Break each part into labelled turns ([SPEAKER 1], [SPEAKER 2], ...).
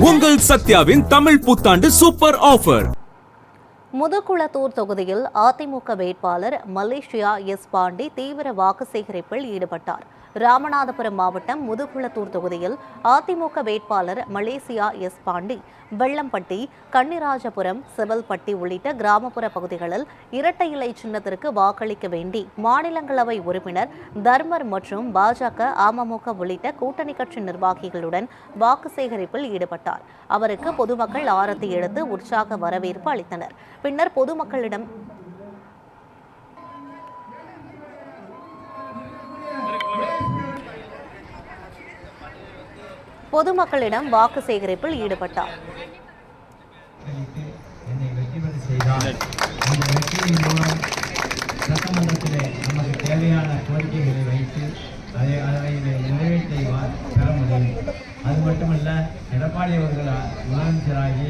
[SPEAKER 1] உங்கள் சத்யாவின் தமிழ் புத்தாண்டு super offer.
[SPEAKER 2] Mudukulathur தொகுதியில் அதிமுக வேட்பாளர் மலேசியா எஸ் பாண்டி தீவிர வாக்கு சேகரிப்பில் ஈடுபட்டார். ராமநாதபுரம் மாவட்டம் முதுகுளத்தூர் தொகுதியில் அதிமுக வேட்பாளர் மலேசியா எஸ் பாண்டி வெள்ளம்பட்டி, கன்னிராஜபுரம், செவல்பட்டி உள்ளிட்ட கிராமப்புற பகுதிகளில் இரட்டை இலை சின்னத்திற்கு வாக்களிக்க வேண்டி மாநிலங்களவை உறுப்பினர் தர்மர் மற்றும் பாஜக, அமமுக உள்ளிட்ட கூட்டணி கட்சி நிர்வாகிகளுடன் வாக்கு சேகரிப்பில் ஈடுபட்டார். அவருக்கு பொதுமக்கள் ஆரத்தி எடுத்து உற்சாக வரவேற்பு அளித்தனர். பின்னர் பொதுமக்களிடம் வாக்கு சேகரிப்பில் ஈடுபட்டார்.
[SPEAKER 3] சட்டமன்றத்திலே நமக்கு தேவையான கோரிக்கைகளை வைத்து அதை நிறைவேற்றி பெற முடியும். அது மட்டுமல்ல, எடப்பாடி அவர்கள் முதலமைச்சராகி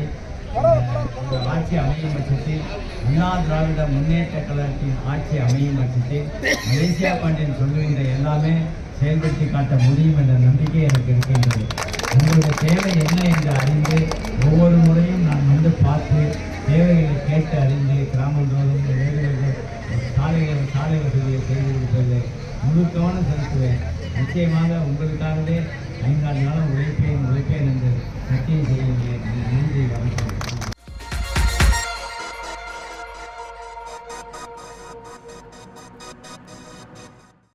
[SPEAKER 3] ஆட்சி அமையும் பட்சத்தில் அண்ணா திராவிட முன்னேற்ற கழகத்தின் ஆட்சி அமையும் பட்சத்தில் மலேசியா பாண்டியன் சொல்லுகின்ற எல்லாமே செயல்படுத்தி காட்ட முடியும் என்ற நம்பிக்கை எனக்கு இருக்கின்றது. உங்களுடைய தேவை என்ன என்று அறிந்து ஒவ்வொரு முறையும் நான் வந்து பார்த்து தேவைகளை கேட்டு அறிந்து கிராமந்தோறும் சாலை வசதியை செய்து கொடுப்பதில் முழு கவனம் செலுத்துவேன். நிச்சயமாக உங்களுக்காகவே 5 நாள் உழைப்பேன் என்று சத்தியம் செய்கின்றேன். நன்றி, வணக்கம்.